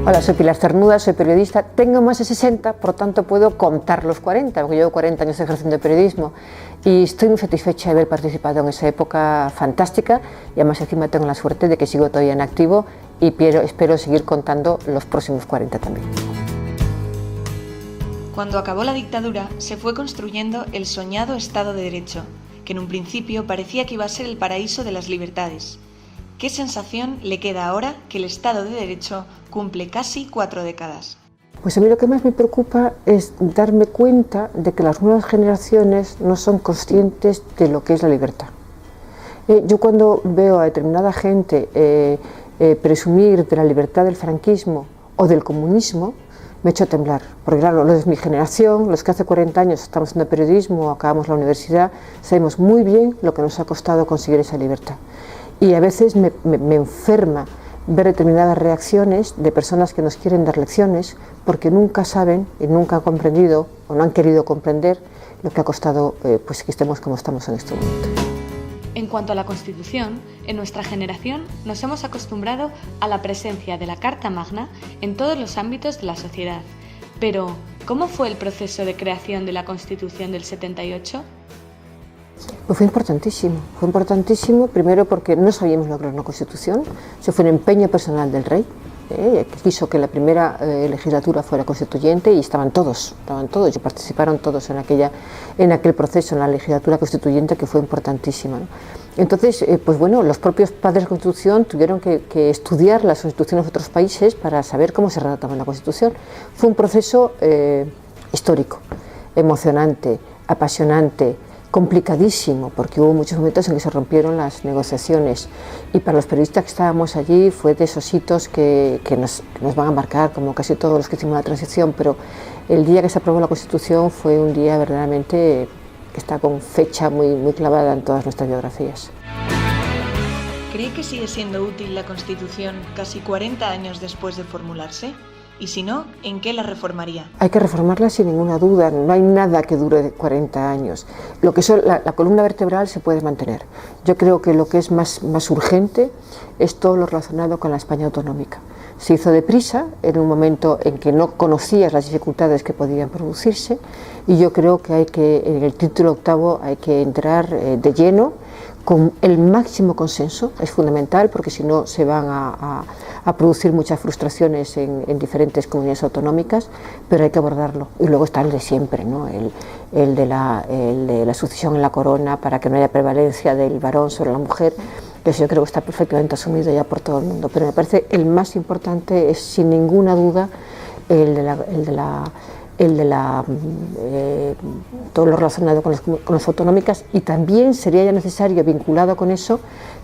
Hola, soy Pilar Cernuda, soy periodista, tengo más de 60, por tanto puedo contar los 40, porque llevo 40 años ejerciendo periodismo y estoy muy satisfecha de haber participado en esa época fantástica y además encima tengo la suerte de que sigo todavía en activo y espero seguir contando los próximos 40 también. Cuando acabó la dictadura, se fue construyendo el soñado Estado de Derecho, que en un principio parecía que iba a ser el paraíso de las libertades. ¿Qué sensación le queda ahora que el Estado de Derecho cumple casi 4 décadas? Pues a mí lo que más me preocupa es darme cuenta de que las nuevas generaciones no son conscientes de lo que es la libertad. Yo cuando veo a determinada gente presumir de la libertad del franquismo o del comunismo, me echo a temblar, porque claro, los de mi generación, los que hace 40 años estamos haciendo periodismo o acabamos la universidad, sabemos muy bien lo que nos ha costado conseguir esa libertad. Y a veces me enferma ver determinadas reacciones de personas que nos quieren dar lecciones porque nunca saben y nunca han comprendido o no han querido comprender lo que ha costado pues que estemos como estamos en este momento. En cuanto a la Constitución, en nuestra generación nos hemos acostumbrado a la presencia de la Carta Magna en todos los ámbitos de la sociedad. Pero, ¿cómo fue el proceso de creación de la Constitución del 78? Pues fue importantísimo primero porque no sabíamos lo que era una Constitución, eso fue un empeño personal del rey, que quiso que la primera legislatura fuera constituyente y estaban todos, y participaron todos en aquel proceso, en la legislatura constituyente que fue importantísima, ¿no? Entonces, pues bueno, los propios padres de la Constitución tuvieron que estudiar las constituciones de otros países para saber cómo se redactaba la Constitución. Fue un proceso histórico, emocionante, apasionante, complicadísimo, porque hubo muchos momentos en que se rompieron las negociaciones y para los periodistas que estábamos allí fue de esos hitos que nos van a marcar, como casi todos los que hicimos la transición, pero el día que se aprobó la Constitución fue un día verdaderamente que está con fecha muy clavada en todas nuestras biografías. ¿Cree que sigue siendo útil la Constitución casi 40 años después de formularse? Y si no, ¿en qué la reformaría? Hay que reformarla sin ninguna duda, no hay nada que dure 40 años. Lo que la columna vertebral se puede mantener. Yo creo que lo que es más urgente es todo lo relacionado con la España autonómica. Se hizo deprisa, en un momento en que no conocías las dificultades que podían producirse, y yo creo que en el título octavo hay que entrar de lleno con el máximo consenso, es fundamental porque si no se van a producir muchas frustraciones en diferentes comunidades autonómicas, pero hay que abordarlo. Y luego está el de siempre, ¿no? el de la sucesión en la corona para que no haya prevalencia del varón sobre la mujer, que eso yo creo que está perfectamente asumido ya por todo el mundo, pero me parece el más importante es sin ninguna duda todo lo relacionado con las autonómicas, y también sería ya necesario, vinculado con eso,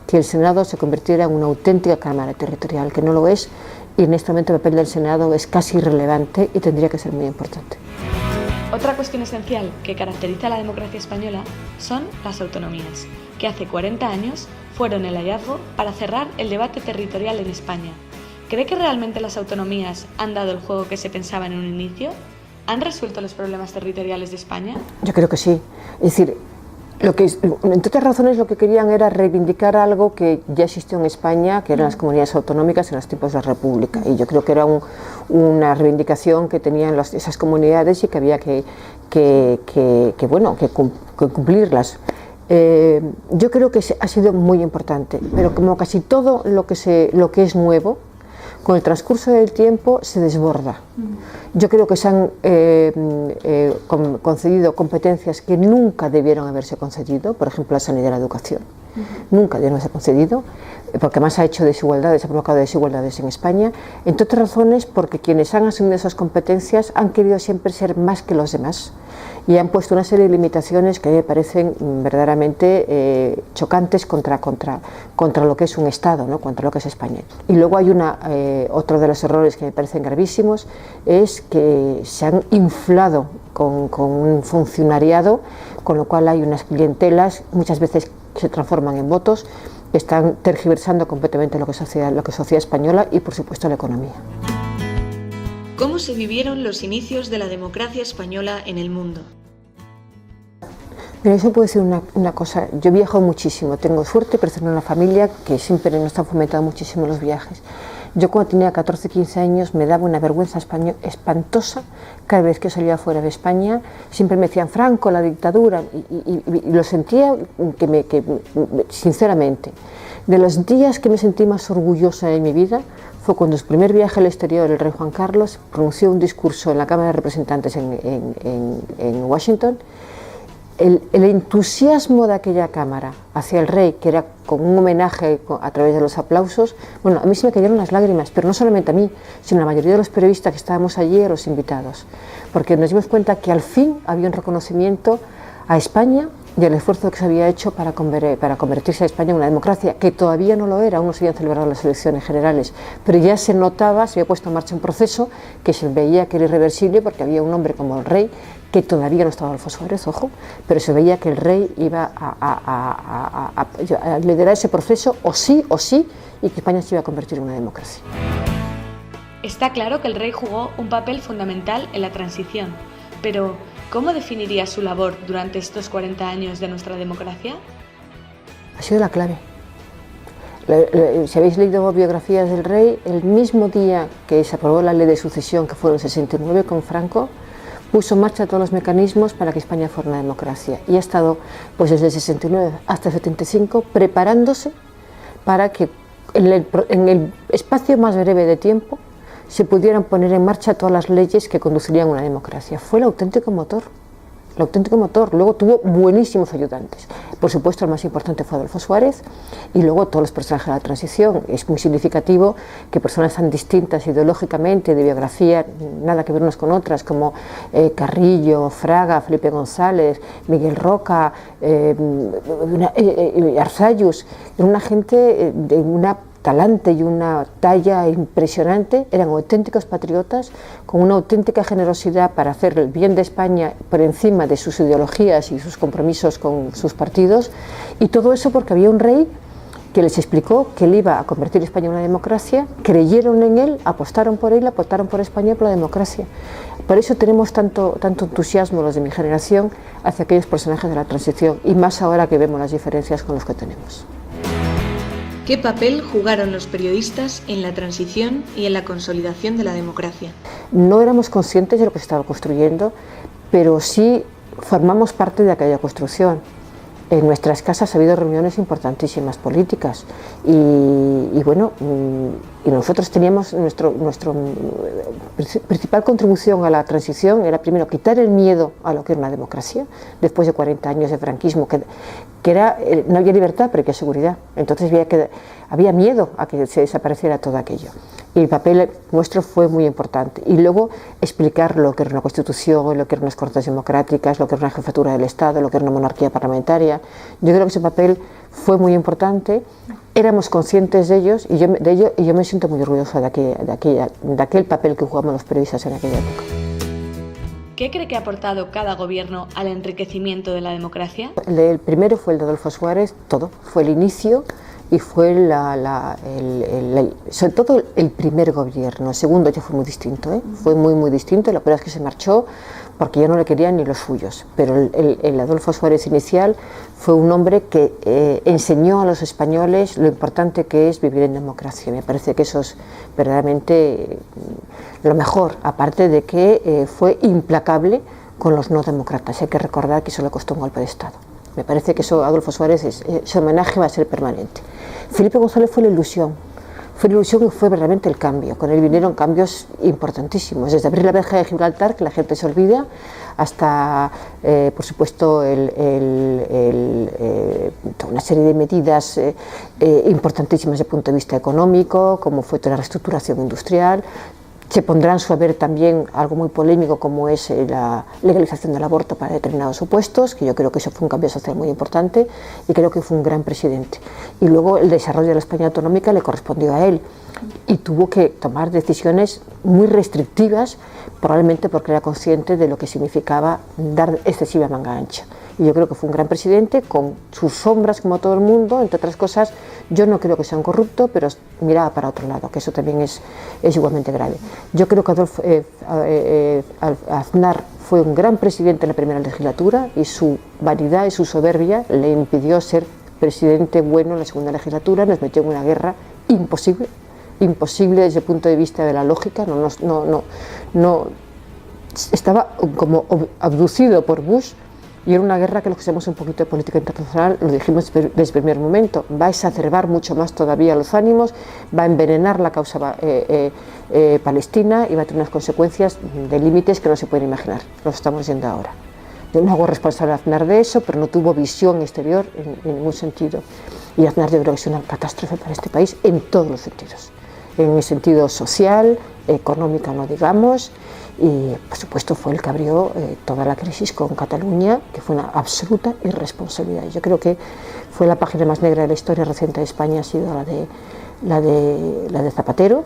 que el Senado se convirtiera en una auténtica Cámara Territorial, que no lo es, y en este momento el papel del Senado es casi irrelevante y tendría que ser muy importante. Otra cuestión esencial que caracteriza a la democracia española son las autonomías, que hace 40 años fueron el hallazgo para cerrar el debate territorial en España. ¿Cree que realmente las autonomías han dado el juego que se pensaba en un inicio? ¿Han resuelto los problemas territoriales de España? Yo creo que sí. Es decir, entre otras razones lo que querían era reivindicar algo que ya existió en España, que eran las comunidades autonómicas en los tiempos de la República. Y yo creo que era una reivindicación que tenían esas comunidades y que había que cumplirlas. Yo creo que ha sido muy importante, pero como casi todo lo que es nuevo, con el transcurso del tiempo se desborda. Yo creo que se han concedido competencias que nunca debieron haberse concedido, por ejemplo la sanidad y la educación. Nunca debieron haberse concedido, porque además ha provocado desigualdades en España, entre otras razones porque quienes han asumido esas competencias han querido siempre ser más que los demás y han puesto una serie de limitaciones que a mí me parecen verdaderamente chocantes contra lo que es un Estado, ¿no? Contra lo que es España. Y luego hay otro de los errores que me parecen gravísimos, es que se han inflado con un funcionariado, con lo cual hay unas clientelas muchas veces que se transforman en votos, que están tergiversando completamente lo que es sociedad española y por supuesto la economía. ¿Cómo se vivieron los inicios de la democracia española en el mundo? Mira, eso puede decir una cosa. Yo viajo muchísimo, tengo suerte, pero tengo una familia que siempre nos ha fomentado muchísimo los viajes. Yo cuando tenía 14, 15 años me daba una vergüenza espantosa cada vez que salía fuera de España. Siempre me decían Franco, la dictadura, y lo sentía sinceramente. De los días que me sentí más orgullosa en mi vida fue cuando en su primer viaje al exterior el rey Juan Carlos pronunció un discurso en la Cámara de Representantes en Washington. El entusiasmo de aquella Cámara hacia el rey, que era con un homenaje a través de los aplausos, bueno, a mí se me cayeron las lágrimas, pero no solamente a mí, sino a la mayoría de los periodistas que estábamos allí, a los invitados, porque nos dimos cuenta que al fin había un reconocimiento a España y el esfuerzo que se había hecho para convertirse a España en una democracia, que todavía no lo era, aún no se habían celebrado las elecciones generales, pero ya se notaba, se había puesto en marcha un proceso que se veía que era irreversible, porque había un hombre como el rey, que todavía no estaba Adolfo Suárez, ojo, pero se veía que el rey iba a liderar ese proceso, o sí, y que España se iba a convertir en una democracia. Está claro que el rey jugó un papel fundamental en la transición, pero ¿cómo definiría su labor durante estos 40 años de nuestra democracia? Ha sido la clave. Si habéis leído biografías del rey, el mismo día que se aprobó la ley de sucesión, que fue en el 69 con Franco, puso en marcha todos los mecanismos para que España fuera una democracia, y ha estado pues desde el 69 hasta el 75 preparándose para que en el espacio más breve de tiempo se pudieran poner en marcha todas las leyes que conducirían a una democracia. Fue el auténtico motor. Luego tuvo buenísimos ayudantes. Por supuesto, el más importante fue Adolfo Suárez, y luego todos los personajes de la transición. Es muy significativo que personas tan distintas ideológicamente, de biografía, nada que ver unas con otras, como Carrillo, Fraga, Felipe González, Miguel Roca, Arzallus, era una gente de una talante y una talla impresionante, eran auténticos patriotas con una auténtica generosidad para hacer el bien de España por encima de sus ideologías y sus compromisos con sus partidos, y todo eso porque había un rey que les explicó que él iba a convertir España en una democracia, creyeron en él, apostaron por él, apostaron por España y por la democracia. Por eso tenemos tanto entusiasmo los de mi generación hacia aquellos personajes de la transición, y más ahora que vemos las diferencias con los que tenemos. ¿Qué papel jugaron los periodistas en la transición y en la consolidación de la democracia? No éramos conscientes de lo que se estaba construyendo, pero sí formamos parte de aquella construcción. En nuestras casas ha habido reuniones importantísimas políticas y bueno, y nosotros teníamos nuestra principal contribución a la transición era primero quitar el miedo a lo que era una democracia después de 40 años de franquismo, que era, no había libertad pero había seguridad, entonces había miedo a que se desapareciera todo aquello, y el papel nuestro fue muy importante. Y luego explicar lo que era una constitución, lo que eran unas cortes democráticas, lo que era una jefatura del Estado, lo que era una monarquía parlamentaria. Yo creo que ese papel fue muy importante, éramos conscientes de ellos y yo me siento muy orgullosa de aquel papel que jugamos los periodistas en aquella época. ¿Qué cree que ha aportado cada gobierno al enriquecimiento de la democracia? El primero fue el de Adolfo Suárez, todo, fue el inicio y fue sobre todo el primer gobierno. El segundo ya fue muy distinto, fue muy distinto. La verdad es que se marchó porque ya no le querían ni los suyos, pero el Adolfo Suárez inicial fue un hombre que enseñó a los españoles lo importante que es vivir en democracia. Me parece que eso es verdaderamente lo mejor, aparte de que fue implacable con los no demócratas. Hay que recordar que eso le costó un golpe de Estado. Me parece que eso, Adolfo Suárez, ese homenaje va a ser permanente. Felipe González fue la ilusión y fue verdaderamente el cambio. Con él vinieron cambios importantísimos, desde abrir la verja de Gibraltar, que la gente se olvida, hasta, por supuesto, una serie de medidas importantísimas desde el punto de vista económico, como fue toda la reestructuración industrial. Se pondrá en su haber también algo muy polémico como es la legalización del aborto para determinados supuestos, que yo creo que eso fue un cambio social muy importante y creo que fue un gran presidente. Y luego el desarrollo de la España autonómica le correspondió a él y tuvo que tomar decisiones muy restrictivas, probablemente porque era consciente de lo que significaba dar excesiva manga ancha. Y yo creo que fue un gran presidente con sus sombras como todo el mundo, entre otras cosas. Yo no creo que sea un corrupto, pero miraba para otro lado, que eso también es igualmente grave. Yo creo que Aznar fue un gran presidente en la primera legislatura y su vanidad y su soberbia le impidió ser presidente bueno en la segunda legislatura. Nos metió en una guerra imposible imposible desde el punto de vista de la lógica, no estaba como abducido por Bush, y era una guerra que los que sabemos un poquito de política internacional lo dijimos desde el primer momento, va a exacerbar mucho más todavía los ánimos, va a envenenar la causa palestina y va a tener unas consecuencias de límites que no se pueden imaginar, lo estamos viendo ahora. Yo no hago responsable a Aznar de eso, pero no tuvo visión exterior en ningún sentido, y Aznar yo creo que es una catástrofe para este país en todos los sentidos, en el sentido social, económico no digamos, y por supuesto fue el que abrió toda la crisis con Cataluña, que fue una absoluta irresponsabilidad. Yo creo que fue la página más negra de la historia reciente de España, ha sido la de Zapatero,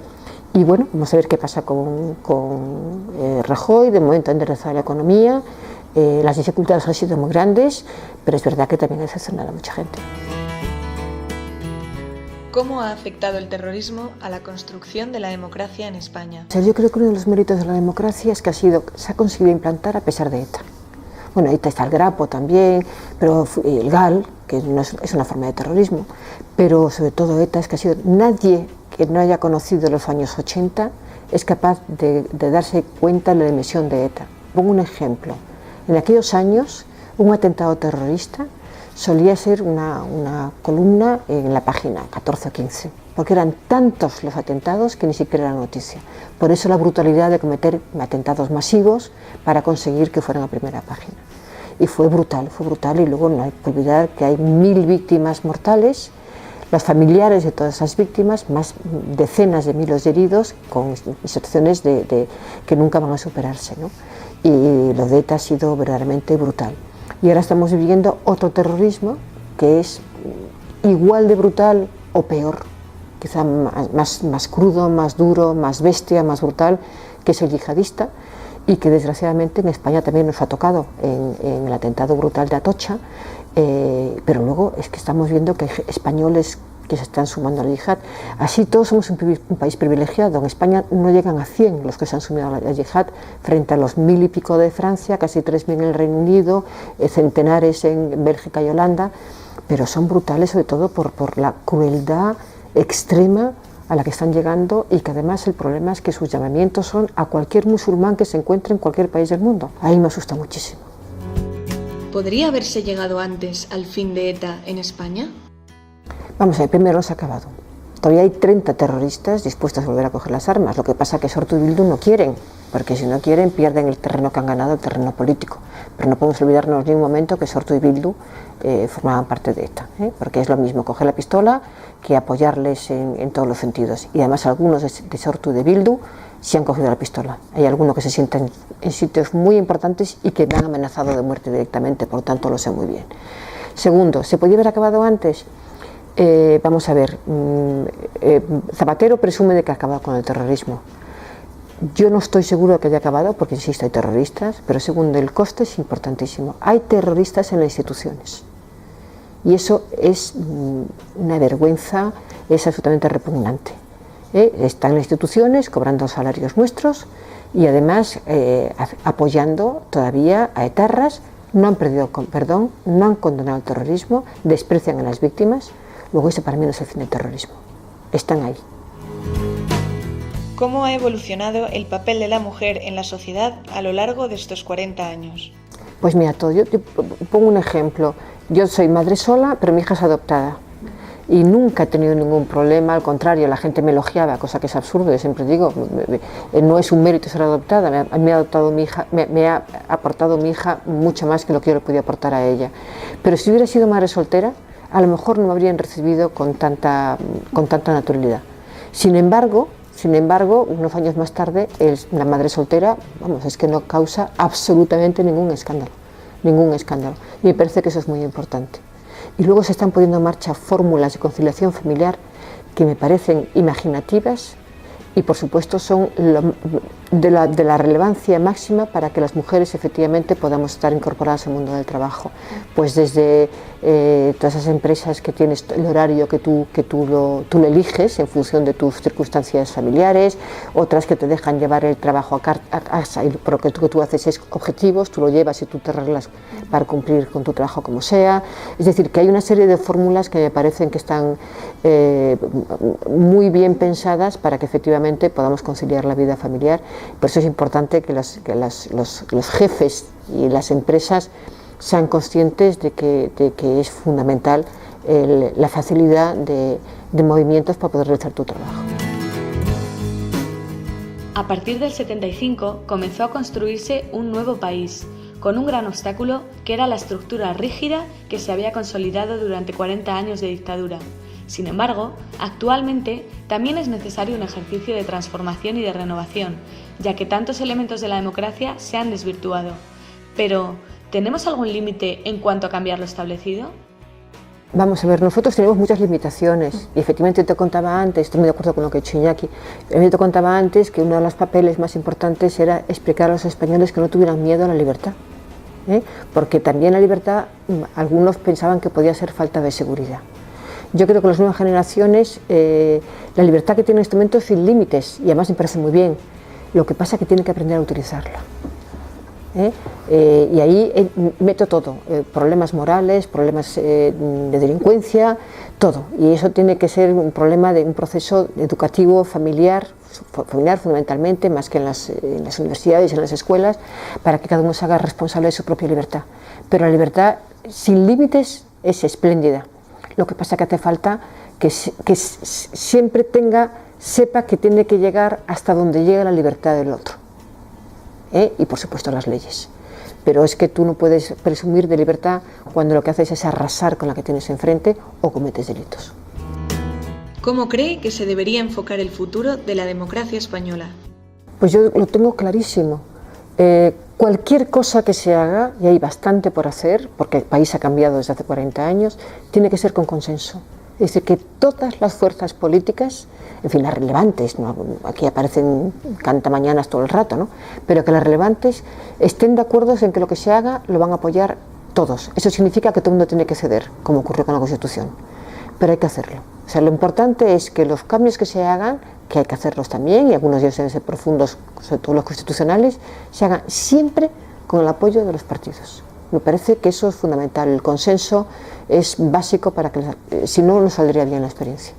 y bueno, vamos a ver qué pasa con Rajoy. De momento ha enderezado la economía, las dificultades han sido muy grandes, pero es verdad que también ha decepcionado a mucha gente. ¿Cómo ha afectado el terrorismo a la construcción de la democracia en España? Yo creo que uno de los méritos de la democracia es que se ha conseguido implantar a pesar de ETA. Bueno, ahí está el Grapo también, pero el GAL, que no es una forma de terrorismo, pero sobre todo ETA, es que ha sido nadie que no haya conocido los años 80 es capaz de darse cuenta de la dimensión de ETA. Pongo un ejemplo. En aquellos años, un atentado terrorista solía ser una columna en la página 14 o 15, porque eran tantos los atentados que ni siquiera era noticia. Por eso la brutalidad de cometer atentados masivos para conseguir que fueran a primera página. Y fue brutal, y luego no hay que olvidar que hay 1000 víctimas mortales, los familiares de todas esas víctimas, más decenas de miles de heridos, con situaciones que nunca van a superarse, ¿no? Y lo de ETA ha sido verdaderamente brutal. Y ahora estamos viviendo otro terrorismo que es igual de brutal o peor, quizá más crudo, más duro, más bestia, más brutal, que es el yihadista, y que desgraciadamente en España también nos ha tocado en el atentado brutal de Atocha, pero luego es que estamos viendo que hay españoles que se están sumando al yihad. Así todos somos un país privilegiado. En España no llegan a 100 los que se han sumido al yihad, frente a los 1000 y pico de Francia, casi 3000 en el Reino Unido, centenares en Bélgica y Holanda, pero son brutales sobre todo por la crueldad extrema a la que están llegando, y que además el problema es que sus llamamientos son a cualquier musulmán que se encuentre en cualquier país del mundo. Ahí me asusta muchísimo. ¿Podría haberse llegado antes al fin de ETA en España? Vamos a ver, primero no se ha acabado. Todavía hay 30 terroristas dispuestos a volver a coger las armas. Lo que pasa es que Sortu y Bildu no quieren, porque si no quieren pierden el terreno que han ganado, el terreno político. Pero no podemos olvidarnos ni un momento que Sortu y Bildu formaban parte de ETA, porque es lo mismo coger la pistola que apoyarles en todos los sentidos. Y además algunos de Sortu y de Bildu sí han cogido la pistola. Hay algunos que se sienten en sitios muy importantes y que me han amenazado de muerte directamente, por lo tanto lo sé muy bien. Segundo, ¿se podía haber acabado antes? Vamos a ver, Zapatero presume de que ha acabado con el terrorismo. Yo no estoy seguro de que haya acabado, porque insisto, hay terroristas, pero segundo, el coste es importantísimo. Hay terroristas en las instituciones y eso es una vergüenza, es absolutamente repugnante. Están en las instituciones cobrando salarios nuestros y además apoyando todavía a etarras. No han pedido perdón, no han condenado el terrorismo, desprecian a las víctimas. Luego ese para mí no es el fin del terrorismo. Están ahí. ¿Cómo ha evolucionado el papel de la mujer en la sociedad a lo largo de estos 40 años? Pues mira, yo pongo un ejemplo. Yo soy madre sola, pero mi hija es adoptada. Y nunca he tenido ningún problema, al contrario, la gente me elogiaba, cosa que es absurdo. Yo siempre digo, no es un mérito ser adoptada, me ha aportado mi hija mucho más que lo que yo le podía aportar a ella. Pero si hubiera sido madre soltera, a lo mejor no me habrían recibido con tanta naturalidad. Sin embargo, unos años más tarde, la madre soltera, vamos, es que no causa absolutamente ningún escándalo. Y me parece que eso es muy importante. Y luego se están poniendo en marcha fórmulas de conciliación familiar que me parecen imaginativas y por supuesto son de la relevancia máxima para que las mujeres efectivamente podamos estar incorporadas al mundo del trabajo. Pues desde todas esas empresas que tienes el horario que tú lo eliges en función de tus circunstancias familiares, otras que te dejan llevar el trabajo a casa, y lo que tú haces es objetivos, tú lo llevas y tú te arreglas para cumplir con tu trabajo como sea. Es decir, que hay una serie de fórmulas que me parecen que están muy bien pensadas para que efectivamente podamos conciliar la vida familiar. Por eso es importante que los jefes y las empresas sean conscientes de que es fundamental la facilidad de movimientos para poder realizar tu trabajo. A partir del 75 comenzó a construirse un nuevo país, con un gran obstáculo que era la estructura rígida que se había consolidado durante 40 años de dictadura. Sin embargo, actualmente también es necesario un ejercicio de transformación y de renovación, ya que tantos elementos de la democracia se han desvirtuado. Pero, ¿tenemos algún límite en cuanto a cambiar lo establecido? Vamos a ver, nosotros tenemos muchas limitaciones y efectivamente te contaba antes, estoy muy de acuerdo con lo que ha dicho Iñaki, te contaba antes que uno de los papeles más importantes era explicar a los españoles que no tuvieran miedo a la libertad, porque también la libertad algunos pensaban que podía ser falta de seguridad. Yo creo que las nuevas generaciones, la libertad que tienen en este momento es sin límites y además me parece muy bien, lo que pasa es que tienen que aprender a utilizarla. Y ahí meto todo, problemas morales, problemas de delincuencia, todo. Y eso tiene que ser un problema de un proceso educativo, familiar fundamentalmente, más que en las universidades, en las escuelas, para que cada uno se haga responsable de su propia libertad. Pero la libertad sin límites es espléndida. Lo que pasa es que hace falta que siempre sepa que tiene que llegar hasta donde llega la libertad del otro. Y por supuesto las leyes. Pero es que tú no puedes presumir de libertad cuando lo que haces es arrasar con la que tienes enfrente o cometes delitos. ¿Cómo cree que se debería enfocar el futuro de la democracia española? Pues yo lo tengo clarísimo. Cualquier cosa que se haga, y hay bastante por hacer, porque el país ha cambiado desde hace 40 años, tiene que ser con consenso. Es decir, que todas las fuerzas políticas, en fin, las relevantes, ¿no? Aquí aparecen cantamañanas todo el rato, ¿no? Pero que las relevantes estén de acuerdo en que lo que se haga lo van a apoyar todos. Eso significa que todo el mundo tiene que ceder, como ocurrió con la Constitución. Pero hay que hacerlo. O sea, lo importante es que los cambios que se hagan, que hay que hacerlos también, y algunos de ellos deben ser profundos, sobre todo los constitucionales, se hagan siempre con el apoyo de los partidos. Me parece que eso es fundamental. El consenso es básico para que, si no, no saldría bien la experiencia.